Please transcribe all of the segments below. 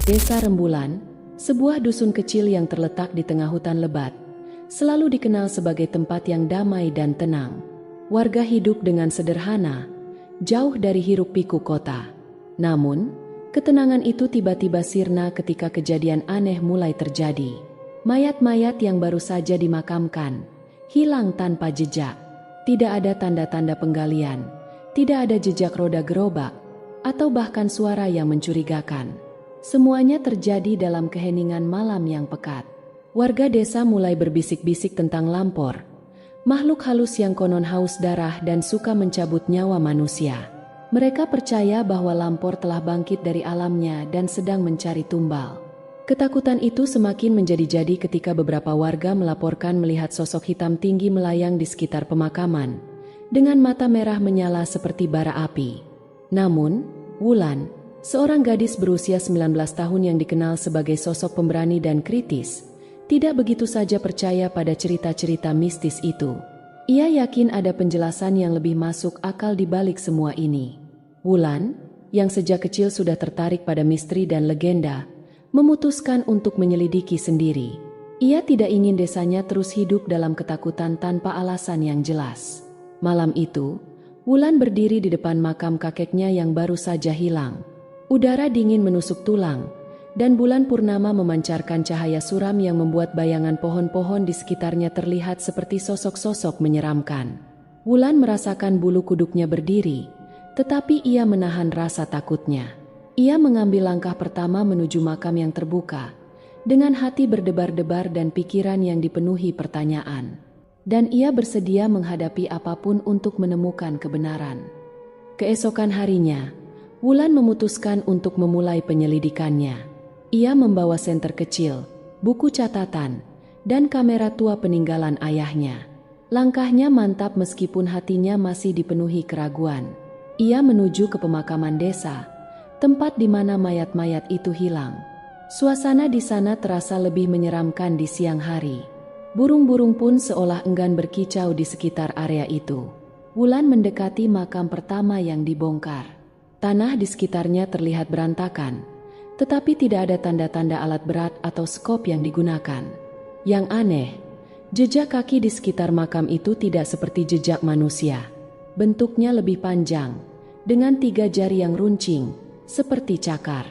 Desa Rembulan, sebuah dusun kecil yang terletak di tengah hutan lebat, selalu dikenal sebagai tempat yang damai dan tenang. Warga hidup dengan sederhana, jauh dari hiruk-pikuk kota. Namun, ketenangan itu tiba-tiba sirna ketika kejadian aneh mulai terjadi. Mayat-mayat yang baru saja dimakamkan, hilang tanpa jejak. Tidak ada tanda-tanda penggalian, tidak ada jejak roda gerobak, atau bahkan suara yang mencurigakan. Semuanya terjadi dalam keheningan malam yang pekat. Warga desa mulai berbisik-bisik tentang Lampor, makhluk halus yang konon haus darah dan suka mencabut nyawa manusia. Mereka percaya bahwa Lampor telah bangkit dari alamnya dan sedang mencari tumbal. Ketakutan itu semakin menjadi-jadi ketika beberapa warga melaporkan melihat sosok hitam tinggi melayang di sekitar pemakaman, dengan mata merah menyala seperti bara api. Namun, Wulan, seorang gadis berusia 19 tahun yang dikenal sebagai sosok pemberani dan kritis, tidak begitu saja percaya pada cerita-cerita mistis itu. Ia yakin ada penjelasan yang lebih masuk akal di balik semua ini. Wulan, yang sejak kecil sudah tertarik pada misteri dan legenda, memutuskan untuk menyelidiki sendiri. Ia tidak ingin desanya terus hidup dalam ketakutan tanpa alasan yang jelas. Malam itu, Wulan berdiri di depan makam kakeknya yang baru saja hilang. Udara dingin menusuk tulang, dan bulan purnama memancarkan cahaya suram yang membuat bayangan pohon-pohon di sekitarnya terlihat seperti sosok-sosok menyeramkan. Wulan merasakan bulu kuduknya berdiri, tetapi ia menahan rasa takutnya. Ia mengambil langkah pertama menuju makam yang terbuka, dengan hati berdebar-debar dan pikiran yang dipenuhi pertanyaan. Dan ia bersedia menghadapi apapun untuk menemukan kebenaran. Keesokan harinya, Wulan memutuskan untuk memulai penyelidikannya. Ia membawa senter kecil, buku catatan, dan kamera tua peninggalan ayahnya. Langkahnya mantap meskipun hatinya masih dipenuhi keraguan. Ia menuju ke pemakaman desa, tempat di mana mayat-mayat itu hilang. Suasana di sana terasa lebih menyeramkan di siang hari. Burung-burung pun seolah enggan berkicau di sekitar area itu. Wulan mendekati makam pertama yang dibongkar. Tanah di sekitarnya terlihat berantakan, tetapi tidak ada tanda-tanda alat berat atau skop yang digunakan. Yang aneh, jejak kaki di sekitar makam itu tidak seperti jejak manusia. Bentuknya lebih panjang, dengan 3 jari yang runcing, seperti cakar.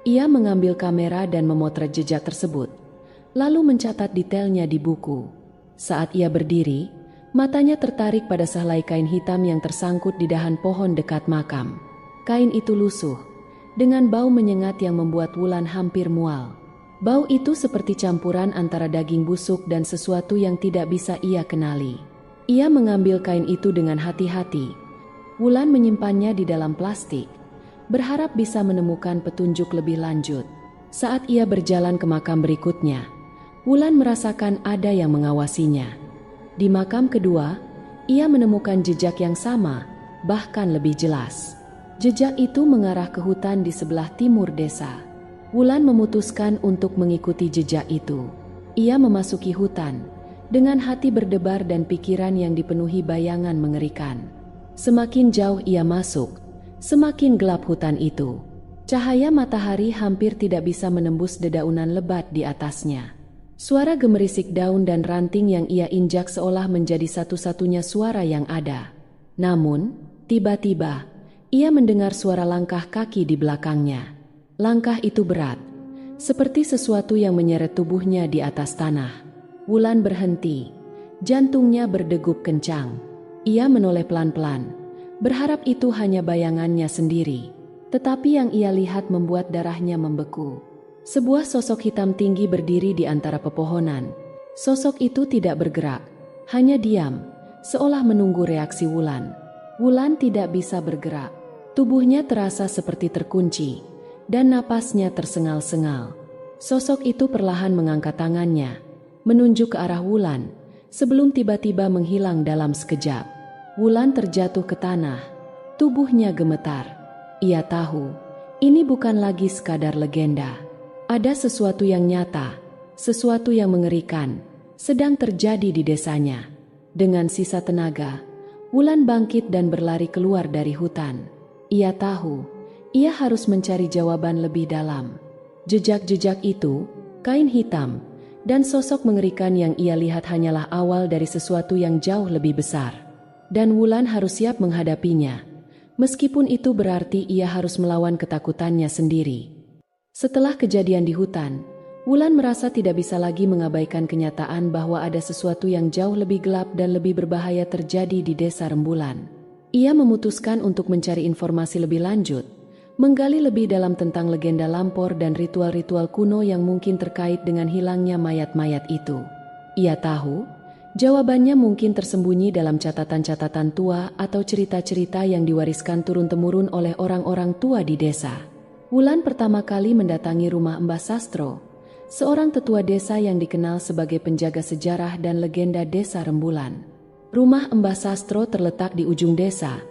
Ia mengambil kamera dan memotret jejak tersebut, lalu mencatat detailnya di buku. Saat ia berdiri, matanya tertarik pada sehelai kain hitam yang tersangkut di dahan pohon dekat makam. Kain itu lusuh, dengan bau menyengat yang membuat Wulan hampir mual. Bau itu seperti campuran antara daging busuk dan sesuatu yang tidak bisa ia kenali. Ia mengambil kain itu dengan hati-hati. Wulan menyimpannya di dalam plastik, berharap bisa menemukan petunjuk lebih lanjut. Saat ia berjalan ke makam berikutnya, Wulan merasakan ada yang mengawasinya. Di makam kedua, ia menemukan jejak yang sama, bahkan lebih jelas. Jejak itu mengarah ke hutan di sebelah timur desa. Wulan memutuskan untuk mengikuti jejak itu. Ia memasuki hutan, dengan hati berdebar dan pikiran yang dipenuhi bayangan mengerikan. Semakin jauh ia masuk, semakin gelap hutan itu. Cahaya matahari hampir tidak bisa menembus dedaunan lebat di atasnya. Suara gemerisik daun dan ranting yang ia injak seolah menjadi satu-satunya suara yang ada. Namun, tiba-tiba, ia mendengar suara langkah kaki di belakangnya. Langkah itu berat, seperti sesuatu yang menyeret tubuhnya di atas tanah. Wulan berhenti, jantungnya berdegup kencang. Ia menoleh pelan-pelan, berharap itu hanya bayangannya sendiri. Tetapi yang ia lihat membuat darahnya membeku. Sebuah sosok hitam tinggi berdiri di antara pepohonan. Sosok itu tidak bergerak, hanya diam, seolah menunggu reaksi Wulan. Wulan tidak bisa bergerak. Tubuhnya terasa seperti terkunci, dan napasnya tersengal-sengal. Sosok itu perlahan mengangkat tangannya, menunjuk ke arah Wulan, sebelum tiba-tiba menghilang dalam sekejap. Wulan terjatuh ke tanah, tubuhnya gemetar. Ia tahu, ini bukan lagi sekadar legenda. Ada sesuatu yang nyata, sesuatu yang mengerikan, sedang terjadi di desanya. Dengan sisa tenaga, Wulan bangkit dan berlari keluar dari hutan. Ia tahu, ia harus mencari jawaban lebih dalam. Jejak-jejak itu, kain hitam, dan sosok mengerikan yang ia lihat hanyalah awal dari sesuatu yang jauh lebih besar. Dan Wulan harus siap menghadapinya, meskipun itu berarti ia harus melawan ketakutannya sendiri. Setelah kejadian di hutan, Wulan merasa tidak bisa lagi mengabaikan kenyataan bahwa ada sesuatu yang jauh lebih gelap dan lebih berbahaya terjadi di desa Rembulan. Ia memutuskan untuk mencari informasi lebih lanjut, menggali lebih dalam tentang legenda Lampor dan ritual-ritual kuno yang mungkin terkait dengan hilangnya mayat-mayat itu. Ia tahu, jawabannya mungkin tersembunyi dalam catatan-catatan tua atau cerita-cerita yang diwariskan turun-temurun oleh orang-orang tua di desa. Wulan pertama kali mendatangi rumah Mbah Sastro, seorang tetua desa yang dikenal sebagai penjaga sejarah dan legenda desa Rembulan. Rumah Mbah Sastro terletak di ujung desa,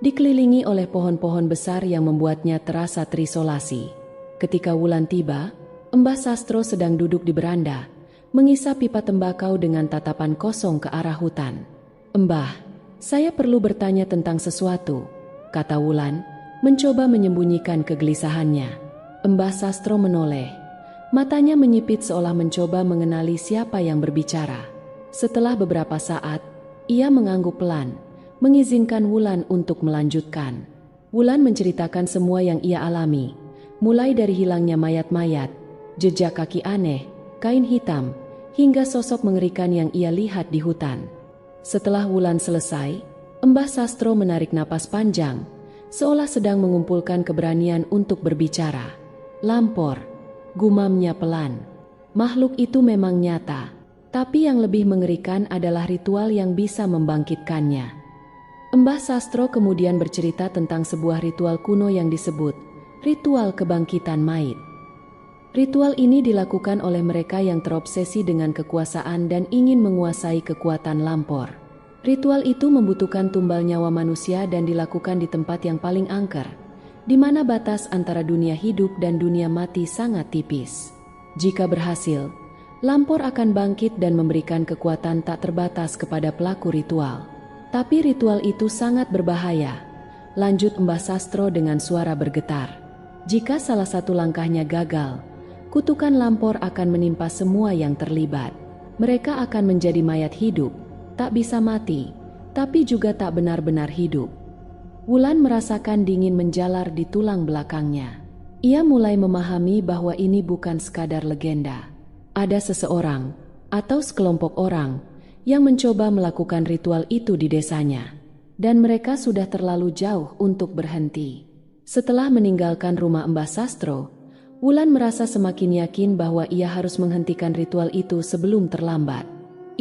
dikelilingi oleh pohon-pohon besar yang membuatnya terasa terisolasi. Ketika Wulan tiba, Mbah Sastro sedang duduk di beranda, mengisap pipa tembakau dengan tatapan kosong ke arah hutan. "Mbah, saya perlu bertanya tentang sesuatu," kata Wulan, mencoba menyembunyikan kegelisahannya. Mbah Sastro menoleh. Matanya menyipit seolah mencoba mengenali siapa yang berbicara. Setelah beberapa saat, ia mengangguk pelan, mengizinkan Wulan untuk melanjutkan. Wulan menceritakan semua yang ia alami, mulai dari hilangnya mayat-mayat, jejak kaki aneh, kain hitam, hingga sosok mengerikan yang ia lihat di hutan. Setelah Wulan selesai, Mbah Sastro menarik napas panjang, seolah sedang mengumpulkan keberanian untuk berbicara. "Lampor," gumamnya pelan. "Makhluk itu memang nyata, tapi yang lebih mengerikan adalah ritual yang bisa membangkitkannya." Mbah Sastro kemudian bercerita tentang sebuah ritual kuno yang disebut ritual kebangkitan mayit. Ritual ini dilakukan oleh mereka yang terobsesi dengan kekuasaan dan ingin menguasai kekuatan Lampor. Ritual itu membutuhkan tumbal nyawa manusia dan dilakukan di tempat yang paling angker, di mana batas antara dunia hidup dan dunia mati sangat tipis. Jika berhasil, Lampor akan bangkit dan memberikan kekuatan tak terbatas kepada pelaku ritual. "Tapi ritual itu sangat berbahaya," lanjut Mbah Sastro dengan suara bergetar. "Jika salah satu langkahnya gagal, kutukan Lampor akan menimpa semua yang terlibat. Mereka akan menjadi mayat hidup, tak bisa mati, tapi juga tak benar-benar hidup." Wulan merasakan dingin menjalar di tulang belakangnya. Ia mulai memahami bahwa ini bukan sekadar legenda. Ada seseorang, atau sekelompok orang, yang mencoba melakukan ritual itu di desanya, dan mereka sudah terlalu jauh untuk berhenti. Setelah meninggalkan rumah Mbah Sastro, Wulan merasa semakin yakin bahwa ia harus menghentikan ritual itu sebelum terlambat.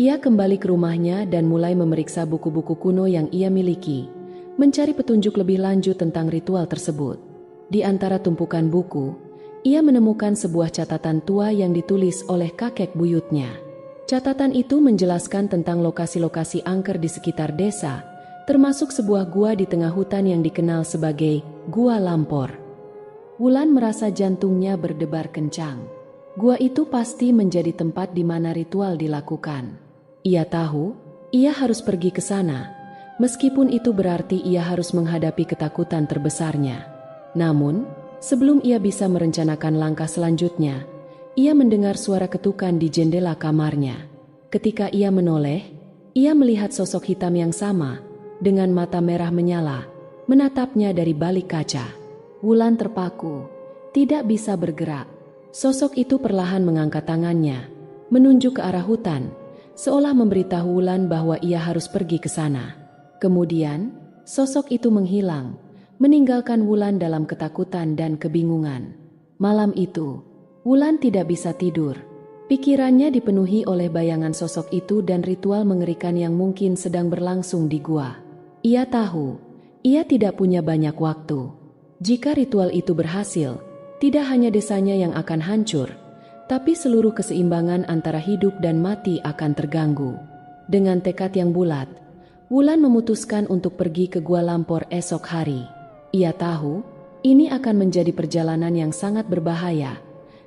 Ia kembali ke rumahnya dan mulai memeriksa buku-buku kuno yang ia miliki, mencari petunjuk lebih lanjut tentang ritual tersebut. Di antara tumpukan buku, ia menemukan sebuah catatan tua yang ditulis oleh kakek buyutnya. Catatan itu menjelaskan tentang lokasi-lokasi angker di sekitar desa, termasuk sebuah gua di tengah hutan yang dikenal sebagai Gua Lampor. Wulan merasa jantungnya berdebar kencang. Gua itu pasti menjadi tempat di mana ritual dilakukan. Ia tahu, ia harus pergi ke sana, meskipun itu berarti ia harus menghadapi ketakutan terbesarnya. Namun, sebelum ia bisa merencanakan langkah selanjutnya, ia mendengar suara ketukan di jendela kamarnya. Ketika ia menoleh, ia melihat sosok hitam yang sama, dengan mata merah menyala, menatapnya dari balik kaca. Wulan terpaku, tidak bisa bergerak. Sosok itu perlahan mengangkat tangannya, menunjuk ke arah hutan, seolah memberitahu Wulan bahwa ia harus pergi ke sana. Kemudian, sosok itu menghilang, meninggalkan Wulan dalam ketakutan dan kebingungan. Malam itu, Wulan tidak bisa tidur. Pikirannya dipenuhi oleh bayangan sosok itu dan ritual mengerikan yang mungkin sedang berlangsung di gua. Ia tahu, ia tidak punya banyak waktu. Jika ritual itu berhasil, tidak hanya desanya yang akan hancur, tapi seluruh keseimbangan antara hidup dan mati akan terganggu. Dengan tekad yang bulat, Wulan memutuskan untuk pergi ke Gua Lampor esok hari. Ia tahu, ini akan menjadi perjalanan yang sangat berbahaya,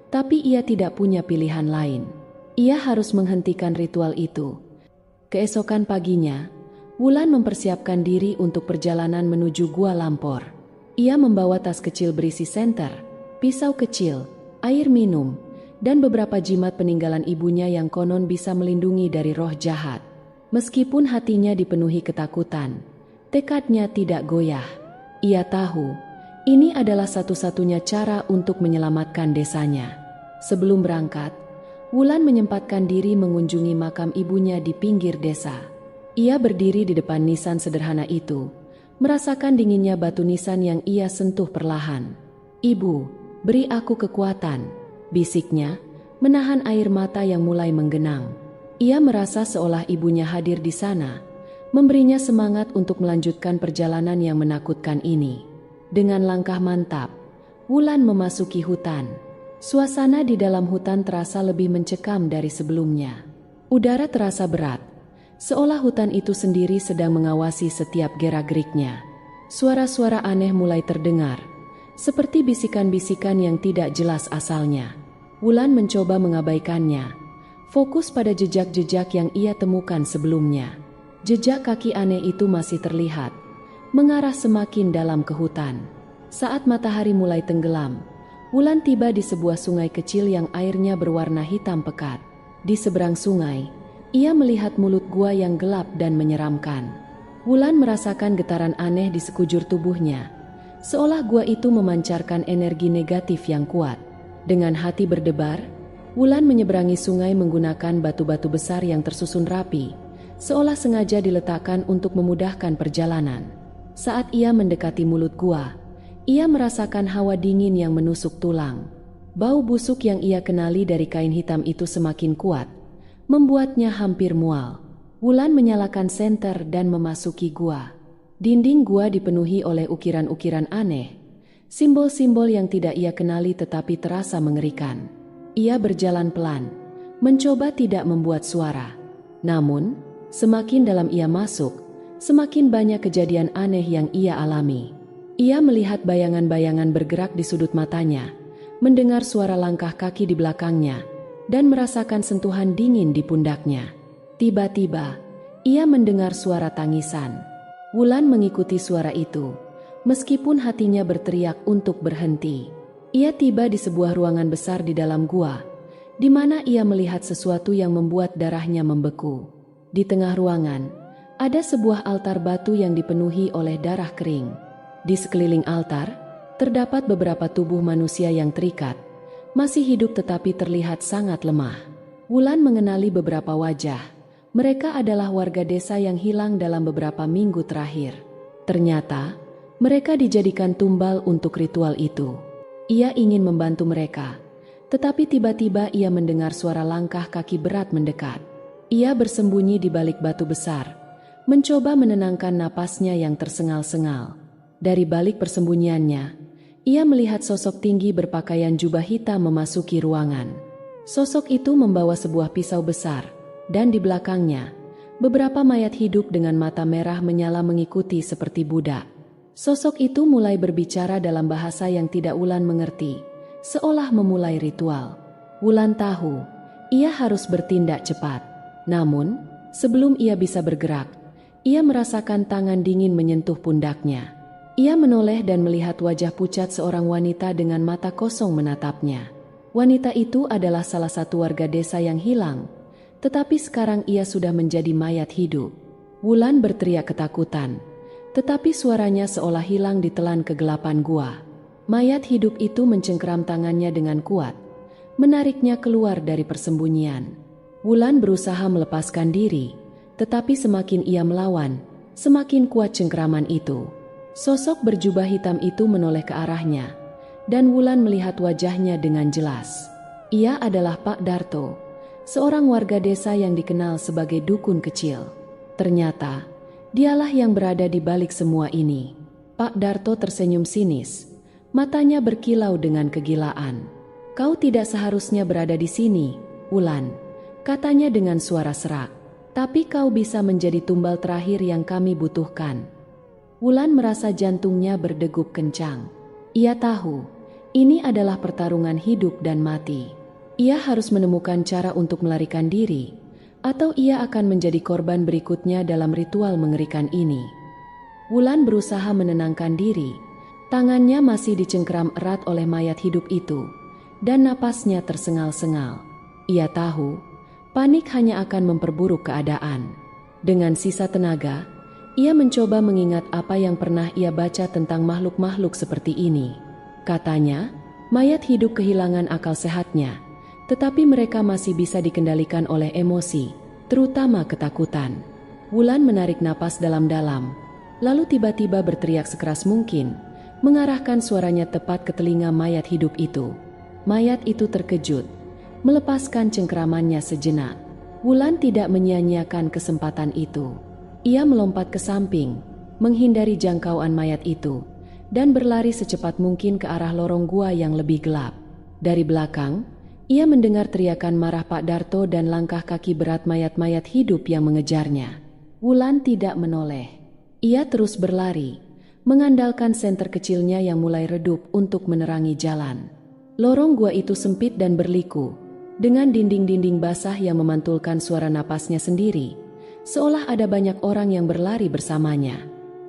tapi ia tidak punya pilihan lain. Ia harus menghentikan ritual itu. Keesokan paginya, Wulan mempersiapkan diri untuk perjalanan menuju Gua Lampor. Ia membawa tas kecil berisi senter, pisau kecil, air minum, dan beberapa jimat peninggalan ibunya yang konon bisa melindungi dari roh jahat. Meskipun hatinya dipenuhi ketakutan, tekadnya tidak goyah. Ia tahu, ini adalah satu-satunya cara untuk menyelamatkan desanya. Sebelum berangkat, Wulan menyempatkan diri mengunjungi makam ibunya di pinggir desa. Ia berdiri di depan nisan sederhana itu, merasakan dinginnya batu nisan yang ia sentuh perlahan. "Ibu, beri aku kekuatan," bisiknya, menahan air mata yang mulai menggenang. Ia merasa seolah ibunya hadir di sana, memberinya semangat untuk melanjutkan perjalanan yang menakutkan ini. Dengan langkah mantap, Wulan memasuki hutan. Suasana di dalam hutan terasa lebih mencekam dari sebelumnya. Udara terasa berat, seolah hutan itu sendiri sedang mengawasi setiap gerak-geriknya. Suara-suara aneh mulai terdengar, seperti bisikan-bisikan yang tidak jelas asalnya. Wulan mencoba mengabaikannya, fokus pada jejak-jejak yang ia temukan sebelumnya. Jejak kaki aneh itu masih terlihat, mengarah semakin dalam ke hutan. Saat matahari mulai tenggelam, Wulan tiba di sebuah sungai kecil yang airnya berwarna hitam pekat. Di seberang sungai, ia melihat mulut gua yang gelap dan menyeramkan. Wulan merasakan getaran aneh di sekujur tubuhnya, seolah gua itu memancarkan energi negatif yang kuat. Dengan hati berdebar, Wulan menyeberangi sungai menggunakan batu-batu besar yang tersusun rapi, seolah sengaja diletakkan untuk memudahkan perjalanan. Saat ia mendekati mulut gua, ia merasakan hawa dingin yang menusuk tulang. Bau busuk yang ia kenali dari kain hitam itu semakin kuat, membuatnya hampir mual. Wulan menyalakan senter dan memasuki gua. Dinding gua dipenuhi oleh ukiran-ukiran aneh, simbol-simbol yang tidak ia kenali tetapi terasa mengerikan. Ia berjalan pelan, mencoba tidak membuat suara. Namun, semakin dalam ia masuk, semakin banyak kejadian aneh yang ia alami. Ia melihat bayangan-bayangan bergerak di sudut matanya, mendengar suara langkah kaki di belakangnya, dan merasakan sentuhan dingin di pundaknya. Tiba-tiba, ia mendengar suara tangisan. Wulan mengikuti suara itu, meskipun hatinya berteriak untuk berhenti. Ia tiba di sebuah ruangan besar di dalam gua, di mana ia melihat sesuatu yang membuat darahnya membeku. Di tengah ruangan, ada sebuah altar batu yang dipenuhi oleh darah kering. Di sekeliling altar, terdapat beberapa tubuh manusia yang terikat, masih hidup tetapi terlihat sangat lemah. Wulan mengenali beberapa wajah. Mereka adalah warga desa yang hilang dalam beberapa minggu terakhir. Ternyata, mereka dijadikan tumbal untuk ritual itu. Ia ingin membantu mereka, tetapi tiba-tiba ia mendengar suara langkah kaki berat mendekat. Ia bersembunyi di balik batu besar, mencoba menenangkan napasnya yang tersengal-sengal. Dari balik persembunyiannya, ia melihat sosok tinggi berpakaian jubah hitam memasuki ruangan. Sosok itu membawa sebuah pisau besar, dan di belakangnya, beberapa mayat hidup dengan mata merah menyala mengikuti seperti budak. Sosok itu mulai berbicara dalam bahasa yang tidak Wulan mengerti, seolah memulai ritual. Wulan tahu, ia harus bertindak cepat. Namun, sebelum ia bisa bergerak, ia merasakan tangan dingin menyentuh pundaknya. Ia menoleh dan melihat wajah pucat seorang wanita dengan mata kosong menatapnya. Wanita itu adalah salah satu warga desa yang hilang, tetapi sekarang ia sudah menjadi mayat hidup. Wulan berteriak ketakutan, tetapi suaranya seolah hilang ditelan kegelapan gua. Mayat hidup itu mencengkeram tangannya dengan kuat, menariknya keluar dari persembunyian. Wulan berusaha melepaskan diri, tetapi semakin ia melawan, semakin kuat cengkeraman itu. Sosok berjubah hitam itu menoleh ke arahnya, dan Wulan melihat wajahnya dengan jelas. Ia adalah Pak Darto, seorang warga desa yang dikenal sebagai dukun kecil. Ternyata, dialah yang berada di balik semua ini. Pak Darto tersenyum sinis, matanya berkilau dengan kegilaan. "Kau tidak seharusnya berada di sini, Wulan," katanya dengan suara serak. "Tapi kau bisa menjadi tumbal terakhir yang kami butuhkan." Wulan merasa jantungnya berdegup kencang. Ia tahu, ini adalah pertarungan hidup dan mati. Ia harus menemukan cara untuk melarikan diri, atau ia akan menjadi korban berikutnya dalam ritual mengerikan ini. Wulan berusaha menenangkan diri, tangannya masih dicengkeram erat oleh mayat hidup itu. dan napasnya tersengal-sengal. Ia tahu, panik hanya akan memperburuk keadaan. Dengan sisa tenaga, ia mencoba mengingat apa yang pernah ia baca tentang makhluk-makhluk seperti ini. Katanya, mayat hidup kehilangan akal sehatnya, tetapi mereka masih bisa dikendalikan oleh emosi, terutama ketakutan. Wulan menarik napas dalam-dalam, lalu tiba-tiba berteriak sekeras mungkin, mengarahkan suaranya tepat ke telinga mayat hidup itu. Mayat itu terkejut, melepaskan cengkeramannya sejenak. Wulan tidak menyia-nyiakan kesempatan itu. Ia melompat ke samping, menghindari jangkauan mayat itu, dan berlari secepat mungkin ke arah lorong gua yang lebih gelap. Dari belakang, ia mendengar teriakan marah Pak Darto dan langkah kaki berat mayat-mayat hidup yang mengejarnya. Wulan tidak menoleh. Ia terus berlari, mengandalkan senter kecilnya yang mulai redup untuk menerangi jalan. Lorong gua itu sempit dan berliku, dengan dinding-dinding basah yang memantulkan suara napasnya sendiri, seolah ada banyak orang yang berlari bersamanya.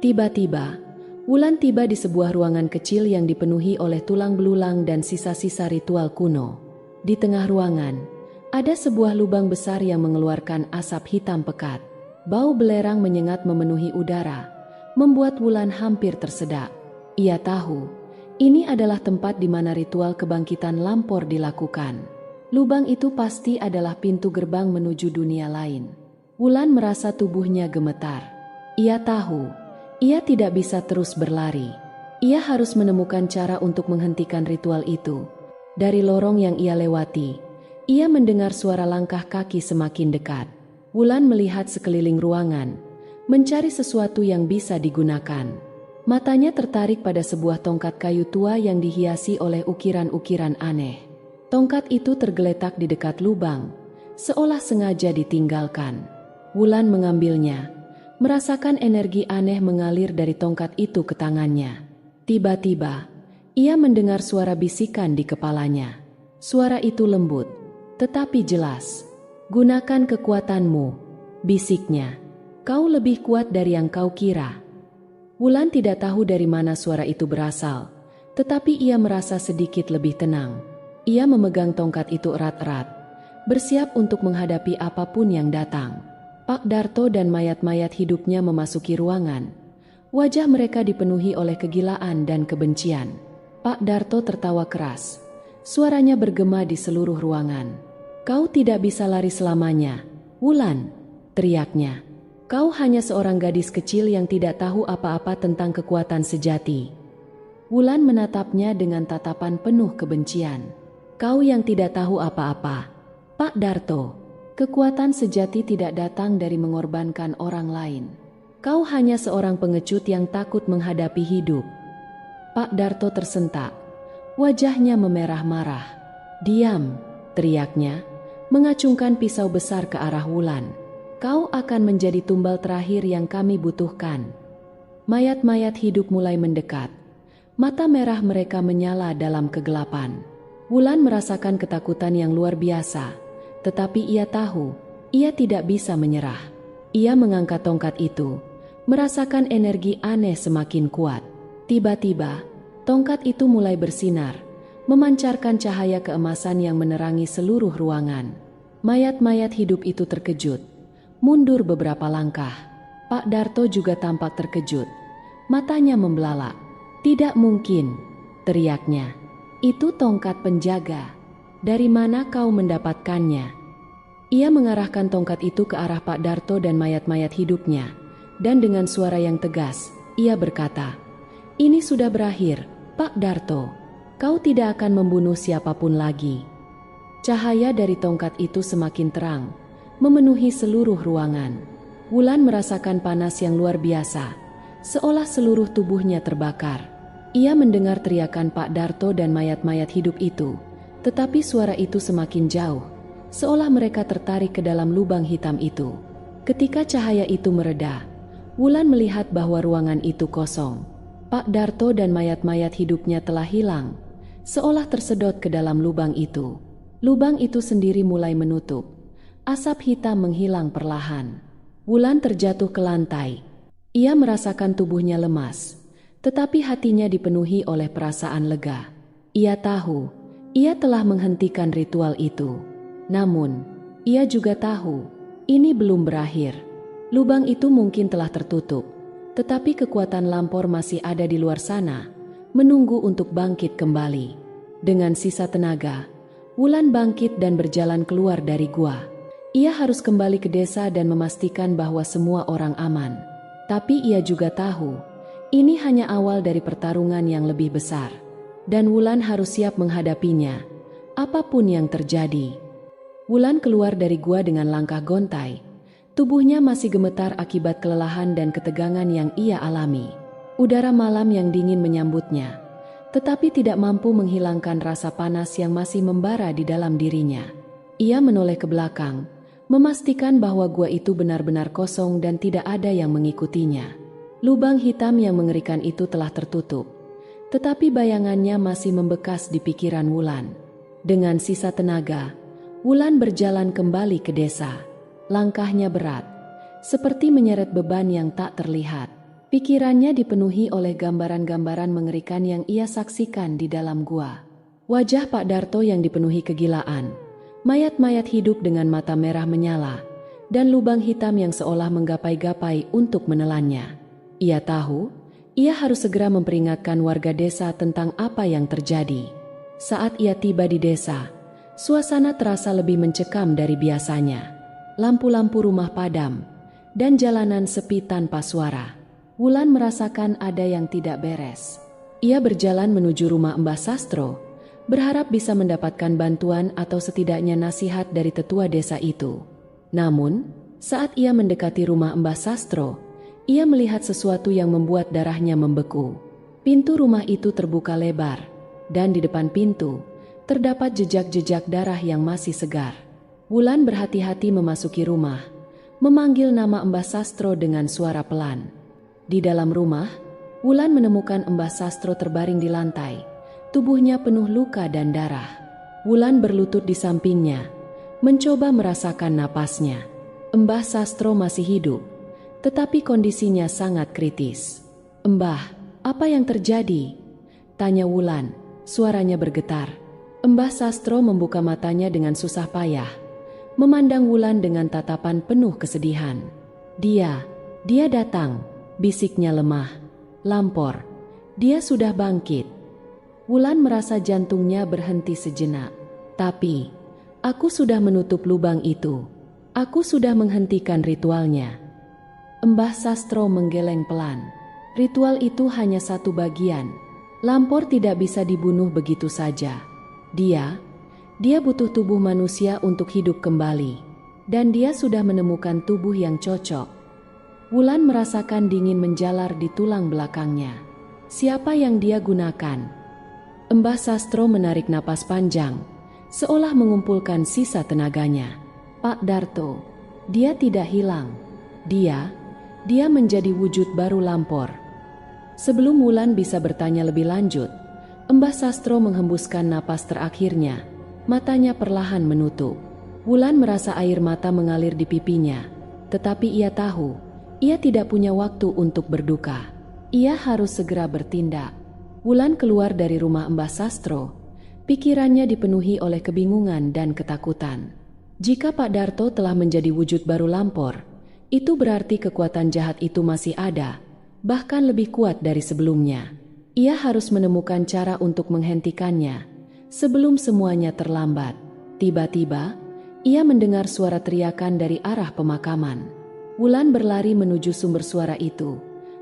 Tiba-tiba, Wulan tiba di sebuah ruangan kecil yang dipenuhi oleh tulang belulang dan sisa-sisa ritual kuno. Di tengah ruangan, ada sebuah lubang besar yang mengeluarkan asap hitam pekat. Bau belerang menyengat memenuhi udara, membuat Wulan hampir tersedak. Ia tahu, ini adalah tempat di mana ritual kebangkitan Lampor dilakukan. Lubang itu pasti adalah pintu gerbang menuju dunia lain. Wulan merasa tubuhnya gemetar. Ia tahu, ia tidak bisa terus berlari. Ia harus menemukan cara untuk menghentikan ritual itu. Dari lorong yang ia lewati, ia mendengar suara langkah kaki semakin dekat. Wulan melihat sekeliling ruangan, mencari sesuatu yang bisa digunakan. Matanya tertarik pada sebuah tongkat kayu tua yang dihiasi oleh ukiran-ukiran aneh. Tongkat itu tergeletak di dekat lubang, seolah sengaja ditinggalkan. Wulan mengambilnya, merasakan energi aneh mengalir dari tongkat itu ke tangannya. Tiba-tiba, ia mendengar suara bisikan di kepalanya. Suara itu lembut, tetapi jelas. "Gunakan kekuatanmu," bisiknya. "Kau lebih kuat dari yang kau kira." Wulan tidak tahu dari mana suara itu berasal, tetapi ia merasa sedikit lebih tenang. Ia memegang tongkat itu erat-erat, bersiap untuk menghadapi apapun yang datang. Pak Darto dan mayat-mayat hidupnya memasuki ruangan. Wajah mereka dipenuhi oleh kegilaan dan kebencian. Pak Darto tertawa keras. Suaranya bergema di seluruh ruangan. "Kau tidak bisa lari selamanya, Wulan," teriaknya. "Kau hanya seorang gadis kecil yang tidak tahu apa-apa tentang kekuatan sejati." Wulan menatapnya dengan tatapan penuh kebencian. "Kau yang tidak tahu apa-apa, Pak Darto. Kekuatan sejati tidak datang dari mengorbankan orang lain. Kau hanya seorang pengecut yang takut menghadapi hidup." Pak Darto tersentak. Wajahnya memerah marah. "Diam," teriaknya, mengacungkan pisau besar ke arah Wulan. "Kau akan menjadi tumbal terakhir yang kami butuhkan." Mayat-mayat hidup mulai mendekat. Mata merah mereka menyala dalam kegelapan. Wulan merasakan ketakutan yang luar biasa, tetapi ia tahu, ia tidak bisa menyerah. Ia mengangkat tongkat itu, merasakan energi aneh semakin kuat. Tiba-tiba, tongkat itu mulai bersinar, memancarkan cahaya keemasan yang menerangi seluruh ruangan. Mayat-mayat hidup itu terkejut, mundur beberapa langkah. Pak Darto juga tampak terkejut. Matanya membelalak. "Tidak mungkin," teriaknya. "Itu tongkat penjaga. Dari mana kau mendapatkannya?" Ia mengarahkan tongkat itu ke arah Pak Darto dan mayat-mayat hidupnya, dan dengan suara yang tegas, ia berkata, "Ini sudah berakhir, Pak Darto. Kau tidak akan membunuh siapapun lagi." Cahaya dari tongkat itu semakin terang, memenuhi seluruh ruangan. Wulan merasakan panas yang luar biasa, seolah seluruh tubuhnya terbakar. Ia mendengar teriakan Pak Darto dan mayat-mayat hidup itu, tetapi suara itu semakin jauh, seolah mereka tertarik ke dalam lubang hitam itu. Ketika cahaya itu mereda, Wulan melihat bahwa ruangan itu kosong. Pak Darto dan mayat-mayat hidupnya telah hilang, seolah tersedot ke dalam lubang itu. Lubang itu sendiri mulai menutup. Asap hitam menghilang perlahan. Wulan terjatuh ke lantai. Ia merasakan tubuhnya lemas, tetapi hatinya dipenuhi oleh perasaan lega. Ia tahu, ia telah menghentikan ritual itu. Namun, ia juga tahu, ini belum berakhir. Lubang itu mungkin telah tertutup, tetapi kekuatan Lampor masih ada di luar sana, menunggu untuk bangkit kembali. Dengan sisa tenaga, Wulan bangkit dan berjalan keluar dari gua. Ia harus kembali ke desa dan memastikan bahwa semua orang aman. Tapi ia juga tahu, ini hanya awal dari pertarungan yang lebih besar. Dan Wulan harus siap menghadapinya, apapun yang terjadi. Wulan keluar dari gua dengan langkah gontai. Tubuhnya masih gemetar akibat kelelahan dan ketegangan yang ia alami. Udara malam yang dingin menyambutnya, tetapi tidak mampu menghilangkan rasa panas yang masih membara di dalam dirinya. Ia menoleh ke belakang, memastikan bahwa gua itu benar-benar kosong dan tidak ada yang mengikutinya. Lubang hitam yang mengerikan itu telah tertutup, tetapi bayangannya masih membekas di pikiran Wulan. Dengan sisa tenaga, Wulan berjalan kembali ke desa. Langkahnya berat, seperti menyeret beban yang tak terlihat. Pikirannya dipenuhi oleh gambaran-gambaran mengerikan yang ia saksikan di dalam gua. Wajah Pak Darto yang dipenuhi kegilaan, mayat-mayat hidup dengan mata merah menyala, dan lubang hitam yang seolah menggapai-gapai untuk menelannya. Ia tahu, ia harus segera memperingatkan warga desa tentang apa yang terjadi. Saat ia tiba di desa, suasana terasa lebih mencekam dari biasanya. Lampu-lampu rumah padam, dan jalanan sepi tanpa suara. Wulan merasakan ada yang tidak beres. Ia berjalan menuju rumah Mbah Sastro, berharap bisa mendapatkan bantuan atau setidaknya nasihat dari tetua desa itu. Namun, saat ia mendekati rumah Mbah Sastro, ia melihat sesuatu yang membuat darahnya membeku. Pintu rumah itu terbuka lebar, dan di depan pintu, terdapat jejak-jejak darah yang masih segar. Wulan berhati-hati memasuki rumah, memanggil nama Mbah Sastro dengan suara pelan. Di dalam rumah, Wulan menemukan Mbah Sastro terbaring di lantai, tubuhnya penuh luka dan darah. Wulan berlutut di sampingnya, mencoba merasakan napasnya. Mbah Sastro masih hidup, tetapi kondisinya sangat kritis. "Mbah, apa yang terjadi?" tanya Wulan, suaranya bergetar. Mbah Sastro membuka matanya dengan susah payah, memandang Wulan dengan tatapan penuh kesedihan. Dia datang, bisiknya lemah. "Lampor, dia sudah bangkit." Wulan merasa jantungnya berhenti sejenak. "Tapi, aku sudah menutup lubang itu. Aku sudah menghentikan ritualnya." Mbah Sastro menggeleng pelan. "Ritual itu hanya satu bagian. Lampor tidak bisa dibunuh begitu saja. Dia butuh tubuh manusia untuk hidup kembali. Dan dia sudah menemukan tubuh yang cocok." Wulan merasakan dingin menjalar di tulang belakangnya. Siapa yang dia gunakan? Mbah Sastro menarik napas panjang, seolah mengumpulkan sisa tenaganya. "Pak Darto, dia tidak hilang. Dia menjadi wujud baru Lampor." Sebelum Wulan bisa bertanya lebih lanjut, Mbah Sastro menghembuskan napas terakhirnya. Matanya perlahan menutup. Wulan merasa air mata mengalir di pipinya, tetapi ia tahu, ia tidak punya waktu untuk berduka. Ia harus segera bertindak. Wulan keluar dari rumah Mbah Sastro. Pikirannya dipenuhi oleh kebingungan dan ketakutan. Jika Pak Darto telah menjadi wujud baru Lampor, itu berarti kekuatan jahat itu masih ada, bahkan lebih kuat dari sebelumnya. Ia harus menemukan cara untuk menghentikannya sebelum semuanya terlambat. Tiba-tiba, ia mendengar suara teriakan dari arah pemakaman. Wulan berlari menuju sumber suara itu.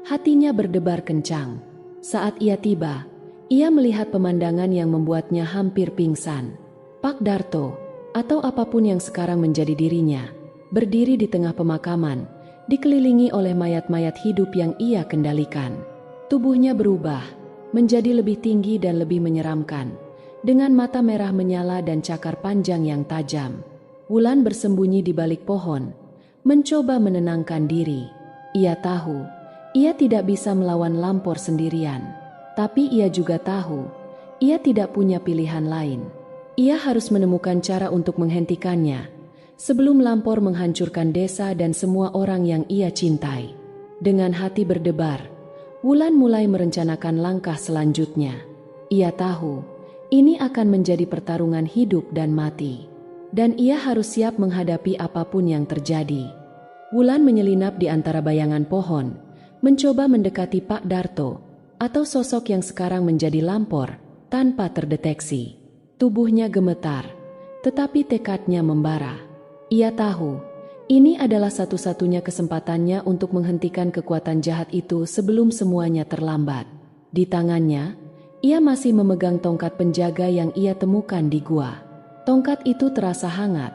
Hatinya berdebar kencang. Saat ia tiba, ia melihat pemandangan yang membuatnya hampir pingsan. Pak Darto, atau apapun yang sekarang menjadi dirinya, berdiri di tengah pemakaman, dikelilingi oleh mayat-mayat hidup yang ia kendalikan. Tubuhnya berubah menjadi lebih tinggi dan lebih menyeramkan, dengan mata merah menyala dan cakar panjang yang tajam. Wulan bersembunyi di balik pohon, mencoba menenangkan diri. Ia tahu, ia tidak bisa melawan Lampor sendirian. Tapi ia juga tahu, ia tidak punya pilihan lain. Ia harus menemukan cara untuk menghentikannya, sebelum Lampor menghancurkan desa dan semua orang yang ia cintai. Dengan hati berdebar, Wulan mulai merencanakan langkah selanjutnya. Ia tahu, Ini akan menjadi pertarungan hidup dan mati. Dan ia harus siap menghadapi apapun yang terjadi. Wulan menyelinap di antara bayangan pohon, mencoba mendekati Pak Darto, atau sosok yang sekarang menjadi Lampor, tanpa terdeteksi. Tubuhnya gemetar, tetapi tekadnya membara. Ia tahu, ini adalah satu-satunya kesempatannya untuk menghentikan kekuatan jahat itu sebelum semuanya terlambat. Di tangannya, ia masih memegang tongkat penjaga yang ia temukan di gua. Tongkat itu terasa hangat,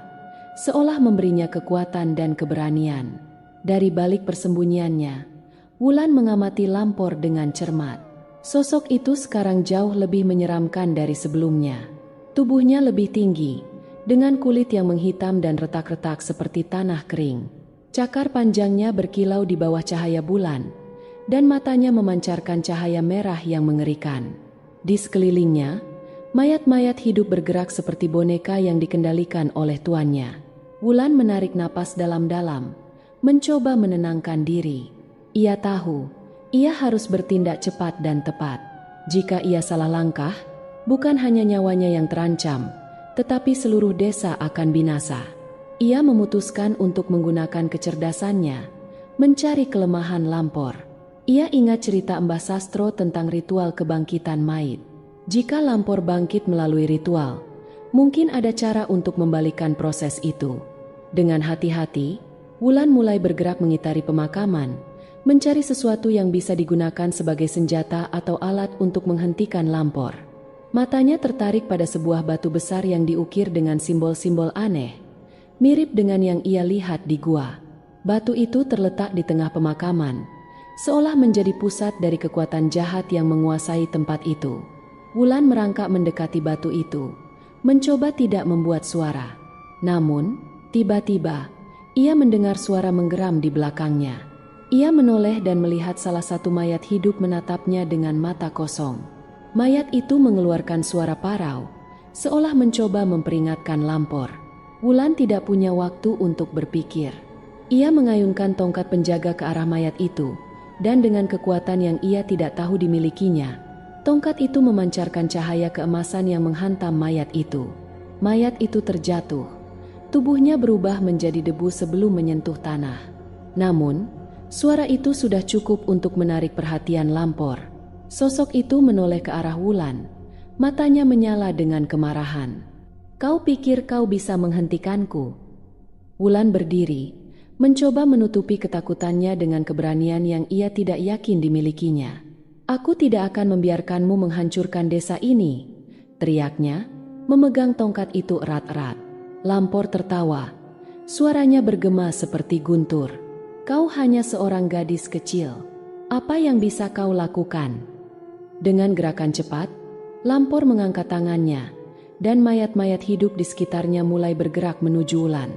seolah memberinya kekuatan dan keberanian. Dari balik persembunyiannya, Wulan mengamati Lampor dengan cermat. Sosok itu sekarang jauh lebih menyeramkan dari sebelumnya. Tubuhnya lebih tinggi, dengan kulit yang menghitam dan retak-retak seperti tanah kering. Cakar panjangnya berkilau di bawah cahaya bulan, dan matanya memancarkan cahaya merah yang mengerikan. Di sekelilingnya, mayat-mayat hidup bergerak seperti boneka yang dikendalikan oleh tuannya. Wulan menarik napas dalam-dalam, mencoba menenangkan diri. Ia tahu, ia harus bertindak cepat dan tepat. Jika ia salah langkah, bukan hanya nyawanya yang terancam, tetapi seluruh desa akan binasa. Ia memutuskan untuk menggunakan kecerdasannya, mencari kelemahan Lampor. Ia ingat cerita Mbah Sastro tentang ritual kebangkitan mayit. Jika Lampor bangkit melalui ritual, mungkin ada cara untuk membalikkan proses itu. Dengan hati-hati, Wulan mulai bergerak mengitari pemakaman, mencari sesuatu yang bisa digunakan sebagai senjata atau alat untuk menghentikan Lampor. Matanya tertarik pada sebuah batu besar yang diukir dengan simbol-simbol aneh, mirip dengan yang ia lihat di gua. Batu itu terletak di tengah pemakaman, seolah menjadi pusat dari kekuatan jahat yang menguasai tempat itu. Wulan merangkak mendekati batu itu, mencoba tidak membuat suara. Namun, tiba-tiba, ia mendengar suara menggeram di belakangnya. Ia menoleh dan melihat salah satu mayat hidup menatapnya dengan mata kosong. Mayat itu mengeluarkan suara parau, seolah mencoba memperingatkan Lampor. Wulan tidak punya waktu untuk berpikir. Ia mengayunkan tongkat penjaga ke arah mayat itu, dan dengan kekuatan yang ia tidak tahu dimilikinya, tongkat itu memancarkan cahaya keemasan yang menghantam mayat itu. Mayat itu terjatuh. Tubuhnya berubah menjadi debu sebelum menyentuh tanah. Namun, suara itu sudah cukup untuk menarik perhatian Lampor. Sosok itu menoleh ke arah Wulan. Matanya menyala dengan kemarahan. "Kau pikir kau bisa menghentikanku?" Wulan berdiri, mencoba menutupi ketakutannya dengan keberanian yang ia tidak yakin dimilikinya. "Aku tidak akan membiarkanmu menghancurkan desa ini," teriaknya, memegang tongkat itu erat-erat. Lampor tertawa. Suaranya bergema seperti guntur. "Kau hanya seorang gadis kecil. Apa yang bisa kau lakukan?" Dengan gerakan cepat, Lampor mengangkat tangannya, dan mayat-mayat hidup di sekitarnya mulai bergerak menuju Wulan.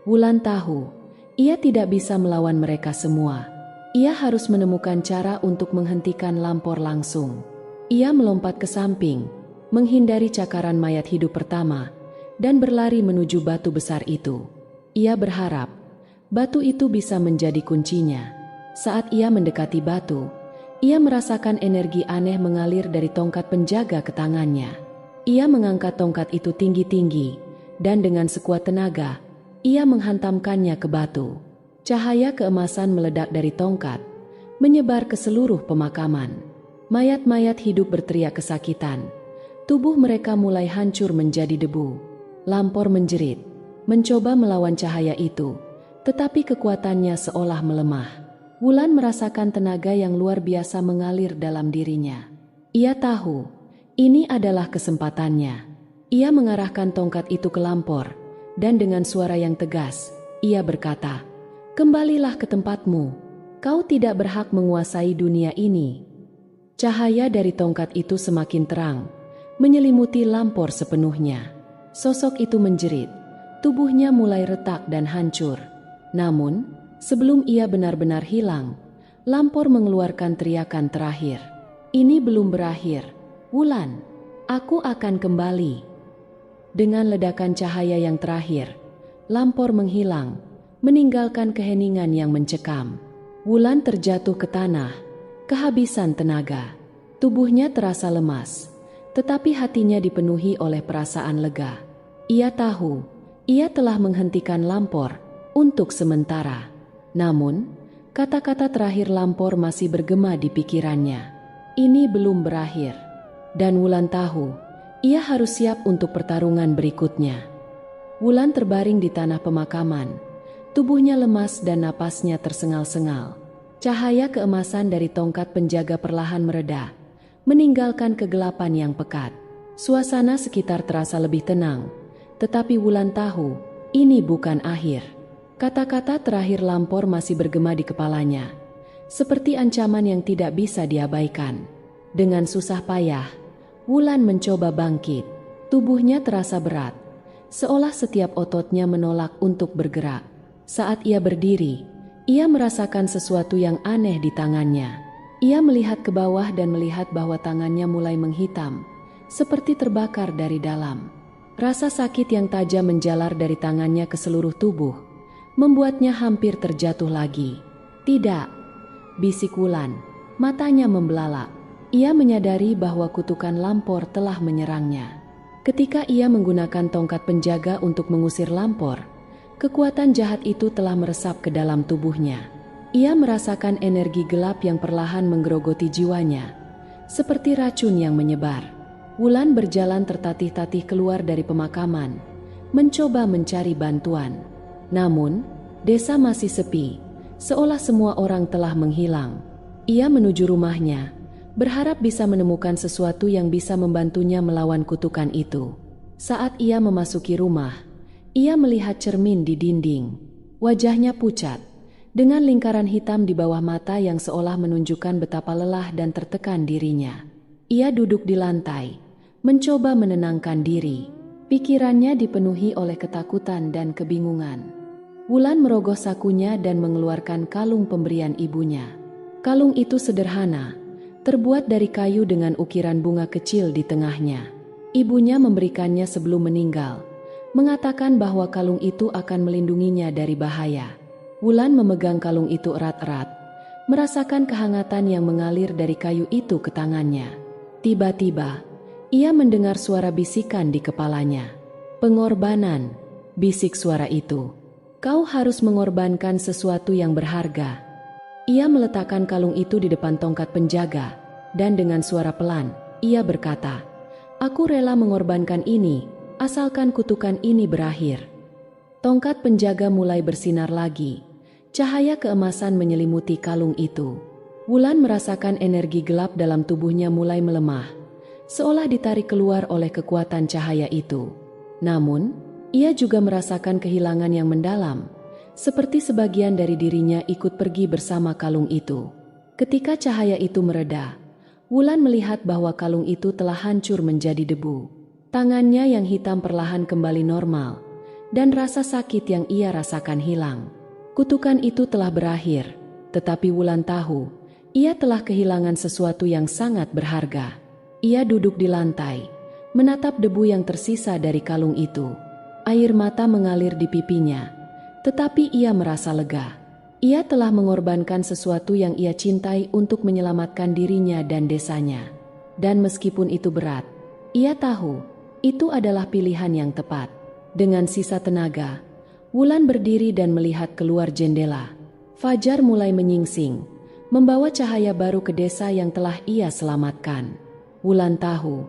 Wulan tahu, ia tidak bisa melawan mereka semua. Ia harus menemukan cara untuk menghentikan Lampor langsung. Ia melompat ke samping, menghindari cakaran mayat hidup pertama, dan berlari menuju batu besar itu. Ia berharap batu itu bisa menjadi kuncinya. Saat ia mendekati batu, ia merasakan energi aneh mengalir dari tongkat penjaga ke tangannya. Ia mengangkat tongkat itu tinggi-tinggi, dan dengan sekuat tenaga, ia menghantamkannya ke batu. Cahaya keemasan meledak dari tongkat, menyebar ke seluruh pemakaman. Mayat-mayat hidup berteriak kesakitan. Tubuh mereka mulai hancur menjadi debu. Lampor menjerit, mencoba melawan cahaya itu, tetapi kekuatannya seolah melemah. Wulan merasakan tenaga yang luar biasa mengalir dalam dirinya. Ia tahu, ini adalah kesempatannya. Ia mengarahkan tongkat itu ke Lampor, dan dengan suara yang tegas, ia berkata, "Kembalilah ke tempatmu. Kau tidak berhak menguasai dunia ini." Cahaya dari tongkat itu semakin terang, menyelimuti Lampor sepenuhnya. Sosok itu menjerit, tubuhnya mulai retak dan hancur. Namun, sebelum ia benar-benar hilang, Lampor mengeluarkan teriakan terakhir. "Ini belum berakhir, Wulan. Aku akan kembali." Dengan ledakan cahaya yang terakhir, Lampor menghilang, meninggalkan keheningan yang mencekam. Wulan terjatuh ke tanah, kehabisan tenaga. Tubuhnya terasa lemas, tetapi hatinya dipenuhi oleh perasaan lega. Ia tahu, ia telah menghentikan Lampor untuk sementara. Namun, kata-kata terakhir Lampor masih bergema di pikirannya. Ini belum berakhir. Dan Wulan tahu, ia harus siap untuk pertarungan berikutnya. Wulan terbaring di tanah pemakaman. Tubuhnya lemas dan napasnya tersengal-sengal. Cahaya keemasan dari tongkat penjaga perlahan mereda, meninggalkan kegelapan yang pekat. Suasana sekitar terasa lebih tenang, tetapi Wulan tahu, ini bukan akhir. Kata-kata terakhir Lampor masih bergema di kepalanya, seperti ancaman yang tidak bisa diabaikan. Dengan susah payah, Wulan mencoba bangkit. Tubuhnya terasa berat, seolah setiap ototnya menolak untuk bergerak. Saat ia berdiri, ia merasakan sesuatu yang aneh di tangannya. Ia melihat ke bawah dan melihat bahwa tangannya mulai menghitam, seperti terbakar dari dalam. Rasa sakit yang tajam menjalar dari tangannya ke seluruh tubuh, membuatnya hampir terjatuh lagi. "Tidak," bisik Wulan, matanya membelalak. Ia menyadari bahwa kutukan Lampor telah menyerangnya. Ketika ia menggunakan tongkat penjaga untuk mengusir Lampor, kekuatan jahat itu telah meresap ke dalam tubuhnya. Ia merasakan energi gelap yang perlahan menggerogoti jiwanya, seperti racun yang menyebar. Wulan berjalan tertatih-tatih keluar dari pemakaman, mencoba mencari bantuan. Namun, desa masih sepi, seolah semua orang telah menghilang. Ia menuju rumahnya, berharap bisa menemukan sesuatu yang bisa membantunya melawan kutukan itu. Saat ia memasuki rumah, ia melihat cermin di dinding. Wajahnya pucat, dengan lingkaran hitam di bawah mata yang seolah menunjukkan betapa lelah dan tertekan dirinya. Ia duduk di lantai, mencoba menenangkan diri. Pikirannya dipenuhi oleh ketakutan dan kebingungan. Wulan merogoh sakunya dan mengeluarkan kalung pemberian ibunya. Kalung itu sederhana, terbuat dari kayu dengan ukiran bunga kecil di tengahnya. Ibunya memberikannya sebelum meninggal, mengatakan bahwa kalung itu akan melindunginya dari bahaya. Wulan memegang kalung itu erat-erat, merasakan kehangatan yang mengalir dari kayu itu ke tangannya. Tiba-tiba, ia mendengar suara bisikan di kepalanya. "Pengorbanan," bisik suara itu. "Kau harus mengorbankan sesuatu yang berharga." Ia meletakkan kalung itu di depan tongkat penjaga, dan dengan suara pelan, ia berkata, "Aku rela mengorbankan ini, asalkan kutukan ini berakhir." Tongkat penjaga mulai bersinar lagi. Cahaya keemasan menyelimuti kalung itu. Wulan merasakan energi gelap dalam tubuhnya mulai melemah, seolah ditarik keluar oleh kekuatan cahaya itu. Namun, ia juga merasakan kehilangan yang mendalam, seperti sebagian dari dirinya ikut pergi bersama kalung itu. Ketika cahaya itu mereda, Wulan melihat bahwa kalung itu telah hancur menjadi debu. Tangannya yang hitam perlahan kembali normal, dan rasa sakit yang ia rasakan hilang. Kutukan itu telah berakhir, tetapi Wulan tahu, ia telah kehilangan sesuatu yang sangat berharga. Ia duduk di lantai, menatap debu yang tersisa dari kalung itu. Air mata mengalir di pipinya, tetapi ia merasa lega. Ia telah mengorbankan sesuatu yang ia cintai untuk menyelamatkan dirinya dan desanya. Dan meskipun itu berat, ia tahu itu adalah pilihan yang tepat. Dengan sisa tenaga, Wulan berdiri dan melihat keluar jendela. Fajar mulai menyingsing, membawa cahaya baru ke desa yang telah ia selamatkan. Wulan tahu,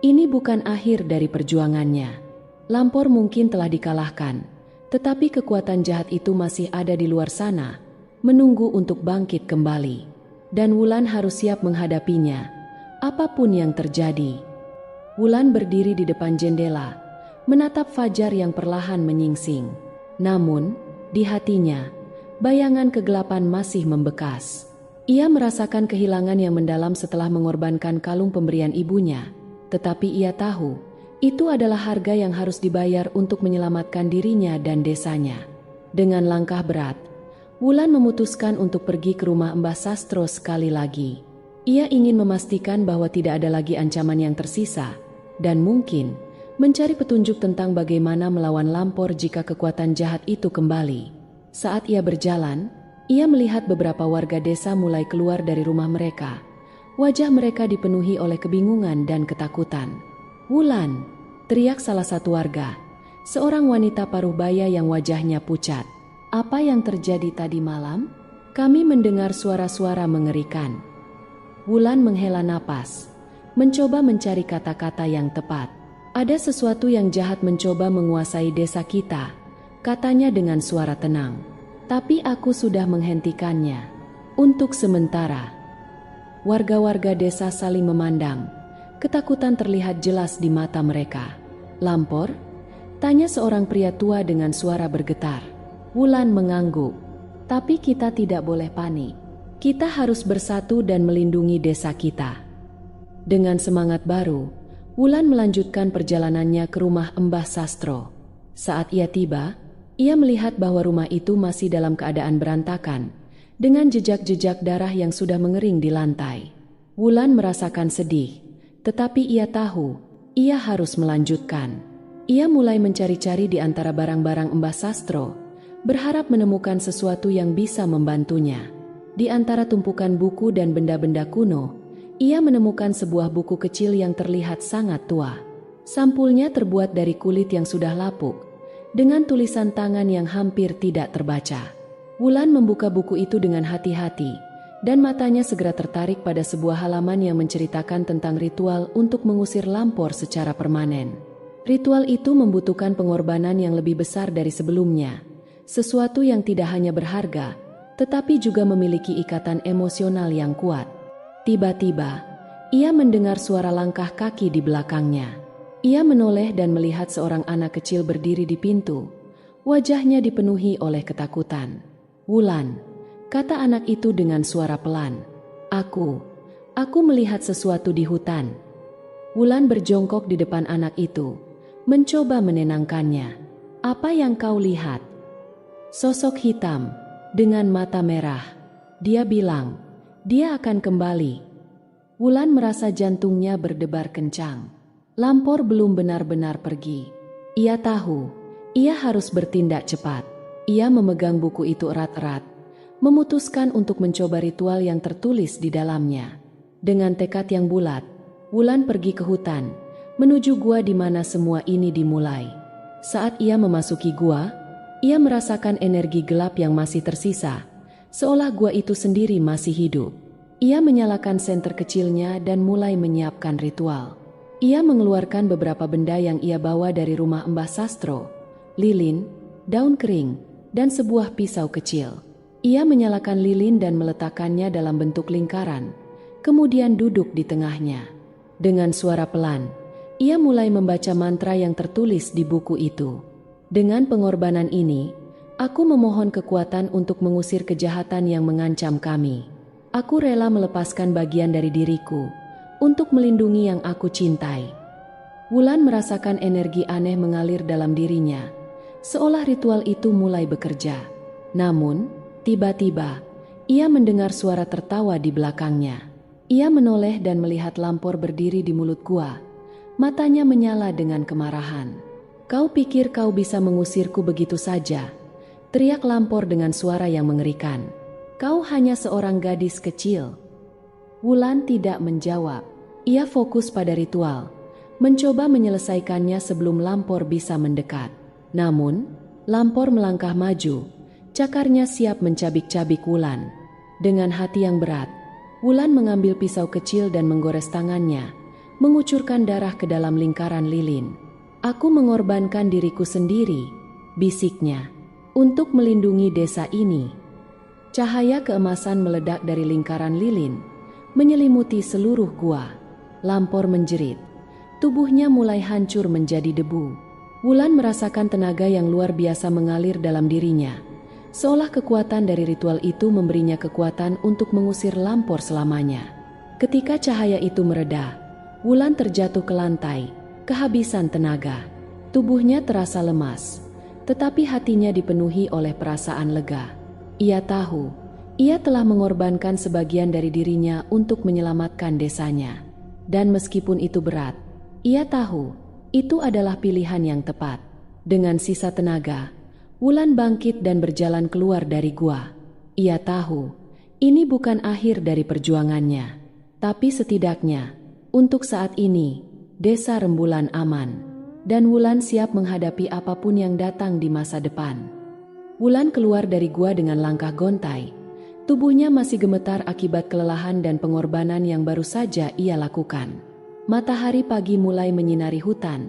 ini bukan akhir dari perjuangannya. Lampor mungkin telah dikalahkan, tetapi kekuatan jahat itu masih ada di luar sana, menunggu untuk bangkit kembali. Dan Wulan harus siap menghadapinya, apapun yang terjadi. Wulan berdiri di depan jendela, menatap fajar yang perlahan menyingsing. Namun, di hatinya, bayangan kegelapan masih membekas. Ia merasakan kehilangan yang mendalam setelah mengorbankan kalung pemberian ibunya, tetapi ia tahu, itu adalah harga yang harus dibayar untuk menyelamatkan dirinya dan desanya. Dengan langkah berat, Wulan memutuskan untuk pergi ke rumah Mbah Sastro sekali lagi. Ia ingin memastikan bahwa tidak ada lagi ancaman yang tersisa, dan mungkin mencari petunjuk tentang bagaimana melawan Lampor jika kekuatan jahat itu kembali. Saat ia berjalan, ia melihat beberapa warga desa mulai keluar dari rumah mereka. Wajah mereka dipenuhi oleh kebingungan dan ketakutan. "Wulan!" teriak salah satu warga, seorang wanita paruh baya yang wajahnya pucat. "Apa yang terjadi tadi malam? Kami mendengar suara-suara mengerikan." Wulan menghela napas, mencoba mencari kata-kata yang tepat. "Ada sesuatu yang jahat mencoba menguasai desa kita," katanya dengan suara tenang. "Tapi aku sudah menghentikannya. Untuk sementara." Warga-warga desa saling memandang. Ketakutan terlihat jelas di mata mereka. "Lampor?" tanya seorang pria tua dengan suara bergetar. Wulan mengangguk. "Tapi kita tidak boleh panik. Kita harus bersatu dan melindungi desa kita." Dengan semangat baru, Wulan melanjutkan perjalanannya ke rumah Mbah Sastro. Saat ia tiba, ia melihat bahwa rumah itu masih dalam keadaan berantakan, dengan jejak-jejak darah yang sudah mengering di lantai. Wulan merasakan sedih, tetapi ia tahu, ia harus melanjutkan. Ia mulai mencari-cari di antara barang-barang Mbah Sastro, berharap menemukan sesuatu yang bisa membantunya. Di antara tumpukan buku dan benda-benda kuno, ia menemukan sebuah buku kecil yang terlihat sangat tua. Sampulnya terbuat dari kulit yang sudah lapuk, dengan tulisan tangan yang hampir tidak terbaca. Wulan membuka buku itu dengan hati-hati, dan matanya segera tertarik pada sebuah halaman yang menceritakan tentang ritual untuk mengusir lampor secara permanen. Ritual itu membutuhkan pengorbanan yang lebih besar dari sebelumnya, sesuatu yang tidak hanya berharga, tetapi juga memiliki ikatan emosional yang kuat. Tiba-tiba, ia mendengar suara langkah kaki di belakangnya. Ia menoleh dan melihat seorang anak kecil berdiri di pintu. Wajahnya dipenuhi oleh ketakutan. "Wulan," kata anak itu dengan suara pelan. Aku melihat sesuatu di hutan." Wulan berjongkok di depan anak itu, mencoba menenangkannya. "Apa yang kau lihat?" "Sosok hitam, dengan mata merah. Dia bilang, dia akan kembali." Wulan merasa jantungnya berdebar kencang. Lampor belum benar-benar pergi. Ia tahu, ia harus bertindak cepat. Ia memegang buku itu erat-erat, memutuskan untuk mencoba ritual yang tertulis di dalamnya. Dengan tekad yang bulat, Wulan pergi ke hutan, menuju gua di mana semua ini dimulai. Saat ia memasuki gua, ia merasakan energi gelap yang masih tersisa, seolah gua itu sendiri masih hidup. Ia menyalakan senter kecilnya dan mulai menyiapkan ritual. Ia mengeluarkan beberapa benda yang ia bawa dari rumah Mbah Sastro, lilin, daun kering, dan sebuah pisau kecil. Ia menyalakan lilin dan meletakkannya dalam bentuk lingkaran, kemudian duduk di tengahnya. Dengan suara pelan, ia mulai membaca mantra yang tertulis di buku itu. "Dengan pengorbanan ini, aku memohon kekuatan untuk mengusir kejahatan yang mengancam kami. Aku rela melepaskan bagian dari diriku untuk melindungi yang aku cintai." Wulan merasakan energi aneh mengalir dalam dirinya, seolah ritual itu mulai bekerja. Namun, tiba-tiba, ia mendengar suara tertawa di belakangnya. Ia menoleh dan melihat Lampor berdiri di mulut gua. Matanya menyala dengan kemarahan. "Kau pikir kau bisa mengusirku begitu saja?" teriak Lampor dengan suara yang mengerikan. "Kau hanya seorang gadis kecil." Wulan tidak menjawab. Ia fokus pada ritual, mencoba menyelesaikannya sebelum Lampor bisa mendekat. Namun, Lampor melangkah maju, cakarnya siap mencabik-cabik Wulan. Dengan hati yang berat, Wulan mengambil pisau kecil dan menggores tangannya, mengucurkan darah ke dalam lingkaran lilin. "Aku mengorbankan diriku sendiri," bisiknya, "untuk melindungi desa ini." Cahaya keemasan meledak dari lingkaran lilin, menyelimuti seluruh gua. Lampor menjerit. Tubuhnya mulai hancur menjadi debu. Wulan merasakan tenaga yang luar biasa mengalir dalam dirinya, seolah kekuatan dari ritual itu memberinya kekuatan untuk mengusir Lampor selamanya. Ketika cahaya itu mereda, Wulan terjatuh ke lantai, kehabisan tenaga. Tubuhnya terasa lemas, tetapi hatinya dipenuhi oleh perasaan lega. Ia tahu, ia telah mengorbankan sebagian dari dirinya untuk menyelamatkan desanya. Dan meskipun itu berat, ia tahu itu adalah pilihan yang tepat. Dengan sisa tenaga, Wulan bangkit dan berjalan keluar dari gua. Ia tahu, ini bukan akhir dari perjuangannya. Tapi setidaknya, untuk saat ini, Desa Rembulan aman. Dan Wulan siap menghadapi apapun yang datang di masa depan. Wulan keluar dari gua dengan langkah gontai. Tubuhnya masih gemetar akibat kelelahan dan pengorbanan yang baru saja ia lakukan. Matahari pagi mulai menyinari hutan,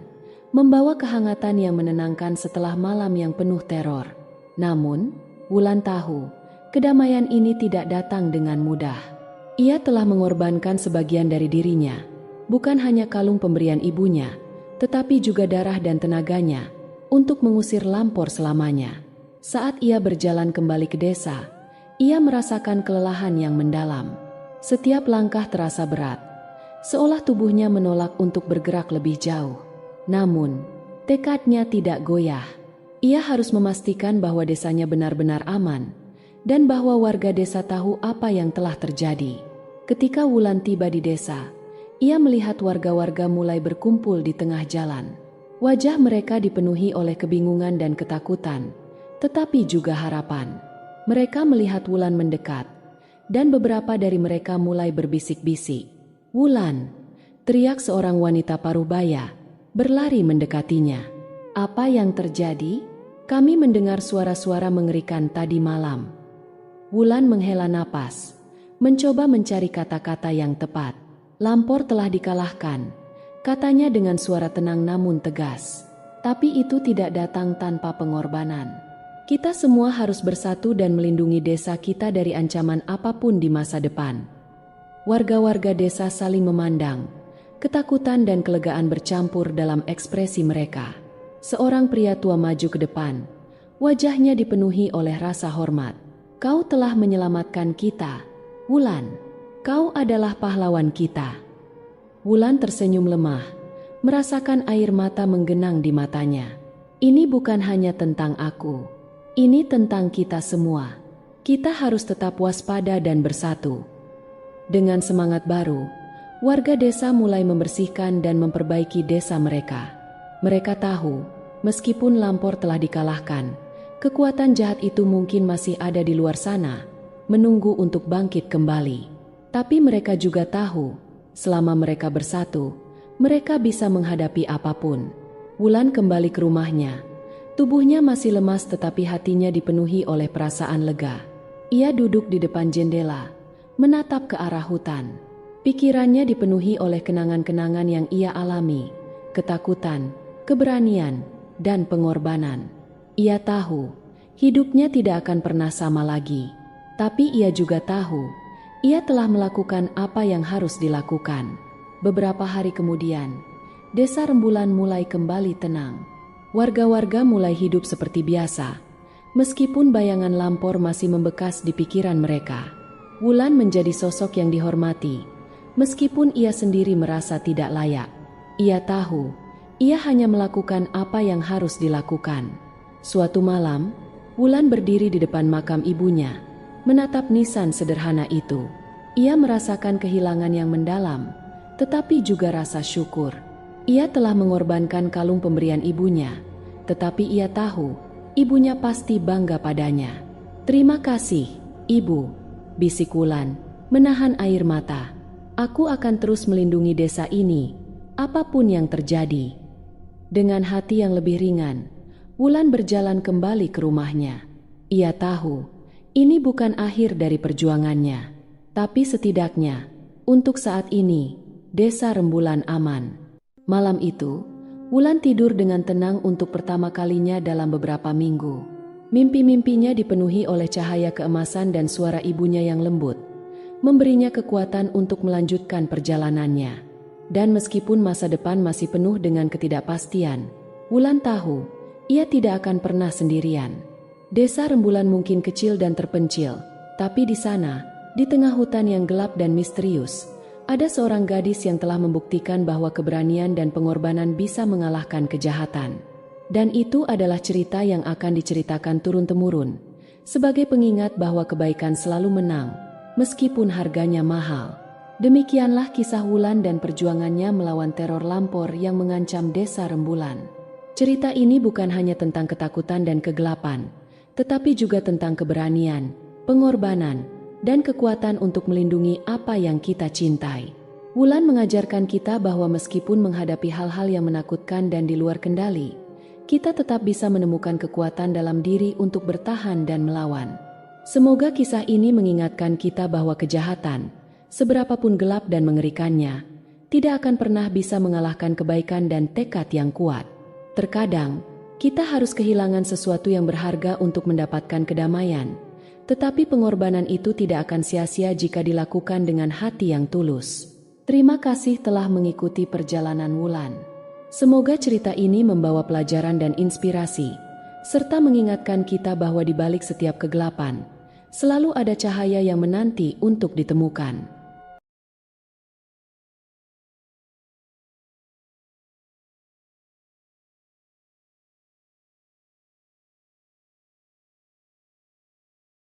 membawa kehangatan yang menenangkan setelah malam yang penuh teror. Namun, Wulan tahu, kedamaian ini tidak datang dengan mudah. Ia telah mengorbankan sebagian dari dirinya, bukan hanya kalung pemberian ibunya, tetapi juga darah dan tenaganya, untuk mengusir Lampor selamanya. Saat ia berjalan kembali ke desa, ia merasakan kelelahan yang mendalam. Setiap langkah terasa berat, seolah tubuhnya menolak untuk bergerak lebih jauh. Namun, tekadnya tidak goyah. Ia harus memastikan bahwa desanya benar-benar aman, dan bahwa warga desa tahu apa yang telah terjadi. Ketika Wulan tiba di desa, ia melihat warga-warga mulai berkumpul di tengah jalan. Wajah mereka dipenuhi oleh kebingungan dan ketakutan, tetapi juga harapan. Mereka melihat Wulan mendekat, dan beberapa dari mereka mulai berbisik-bisik. "Wulan!" teriak seorang wanita parubaya, berlari mendekatinya. "Apa yang terjadi? Kami mendengar suara-suara mengerikan tadi malam." Wulan menghela napas, mencoba mencari kata-kata yang tepat. "Lampor telah dikalahkan," katanya dengan suara tenang namun tegas. "Tapi itu tidak datang tanpa pengorbanan. Kita semua harus bersatu dan melindungi desa kita dari ancaman apapun di masa depan." Warga-warga desa saling memandang, ketakutan dan kelegaan bercampur dalam ekspresi mereka. Seorang pria tua maju ke depan, wajahnya dipenuhi oleh rasa hormat. "Kau telah menyelamatkan kita, Wulan. Kau adalah pahlawan kita." Wulan tersenyum lemah, merasakan air mata menggenang di matanya. "Ini bukan hanya tentang aku. Ini tentang kita semua. Kita harus tetap waspada dan bersatu." Dengan semangat baru, warga desa mulai membersihkan dan memperbaiki desa mereka. Mereka tahu, meskipun Lampor telah dikalahkan, kekuatan jahat itu mungkin masih ada di luar sana, menunggu untuk bangkit kembali. Tapi mereka juga tahu, selama mereka bersatu, mereka bisa menghadapi apapun. Wulan kembali ke rumahnya. Tubuhnya masih lemas tetapi hatinya dipenuhi oleh perasaan lega. Ia duduk di depan jendela, menatap ke arah hutan. Pikirannya dipenuhi oleh kenangan-kenangan yang ia alami, ketakutan, keberanian, dan pengorbanan. Ia tahu, hidupnya tidak akan pernah sama lagi. Tapi ia juga tahu, ia telah melakukan apa yang harus dilakukan. Beberapa hari kemudian, Desa Rembulan mulai kembali tenang. Warga-warga mulai hidup seperti biasa, meskipun bayangan Lampor masih membekas di pikiran mereka. Wulan menjadi sosok yang dihormati, meskipun ia sendiri merasa tidak layak. Ia tahu, ia hanya melakukan apa yang harus dilakukan. Suatu malam, Wulan berdiri di depan makam ibunya, menatap nisan sederhana itu. Ia merasakan kehilangan yang mendalam, tetapi juga rasa syukur. Ia telah mengorbankan kalung pemberian ibunya, tetapi ia tahu, ibunya pasti bangga padanya. "Terima kasih, Ibu," bisik Wulan, menahan air mata. "Aku akan terus melindungi desa ini, apapun yang terjadi." Dengan hati yang lebih ringan, Wulan berjalan kembali ke rumahnya. Ia tahu, ini bukan akhir dari perjuangannya, tapi setidaknya, untuk saat ini, Desa Rembulan aman. Malam itu, Wulan tidur dengan tenang untuk pertama kalinya dalam beberapa minggu. Mimpi-mimpinya dipenuhi oleh cahaya keemasan dan suara ibunya yang lembut, memberinya kekuatan untuk melanjutkan perjalanannya. Dan meskipun masa depan masih penuh dengan ketidakpastian, Wulan tahu, ia tidak akan pernah sendirian. Desa Rembulan mungkin kecil dan terpencil, tapi di sana, di tengah hutan yang gelap dan misterius, ada seorang gadis yang telah membuktikan bahwa keberanian dan pengorbanan bisa mengalahkan kejahatan. Dan itu adalah cerita yang akan diceritakan turun-temurun, sebagai pengingat bahwa kebaikan selalu menang, meskipun harganya mahal. Demikianlah kisah Wulan dan perjuangannya melawan teror Lampor yang mengancam Desa Rembulan. Cerita ini bukan hanya tentang ketakutan dan kegelapan, tetapi juga tentang keberanian, pengorbanan, dan kekuatan untuk melindungi apa yang kita cintai. Wulan mengajarkan kita bahwa meskipun menghadapi hal-hal yang menakutkan dan di luar kendali, kita tetap bisa menemukan kekuatan dalam diri untuk bertahan dan melawan. Semoga kisah ini mengingatkan kita bahwa kejahatan, seberapapun gelap dan mengerikannya, tidak akan pernah bisa mengalahkan kebaikan dan tekad yang kuat. Terkadang, kita harus kehilangan sesuatu yang berharga untuk mendapatkan kedamaian, tetapi pengorbanan itu tidak akan sia-sia jika dilakukan dengan hati yang tulus. Terima kasih telah mengikuti perjalanan Wulan. Semoga cerita ini membawa pelajaran dan inspirasi, serta mengingatkan kita bahwa di balik setiap kegelapan, selalu ada cahaya yang menanti untuk ditemukan.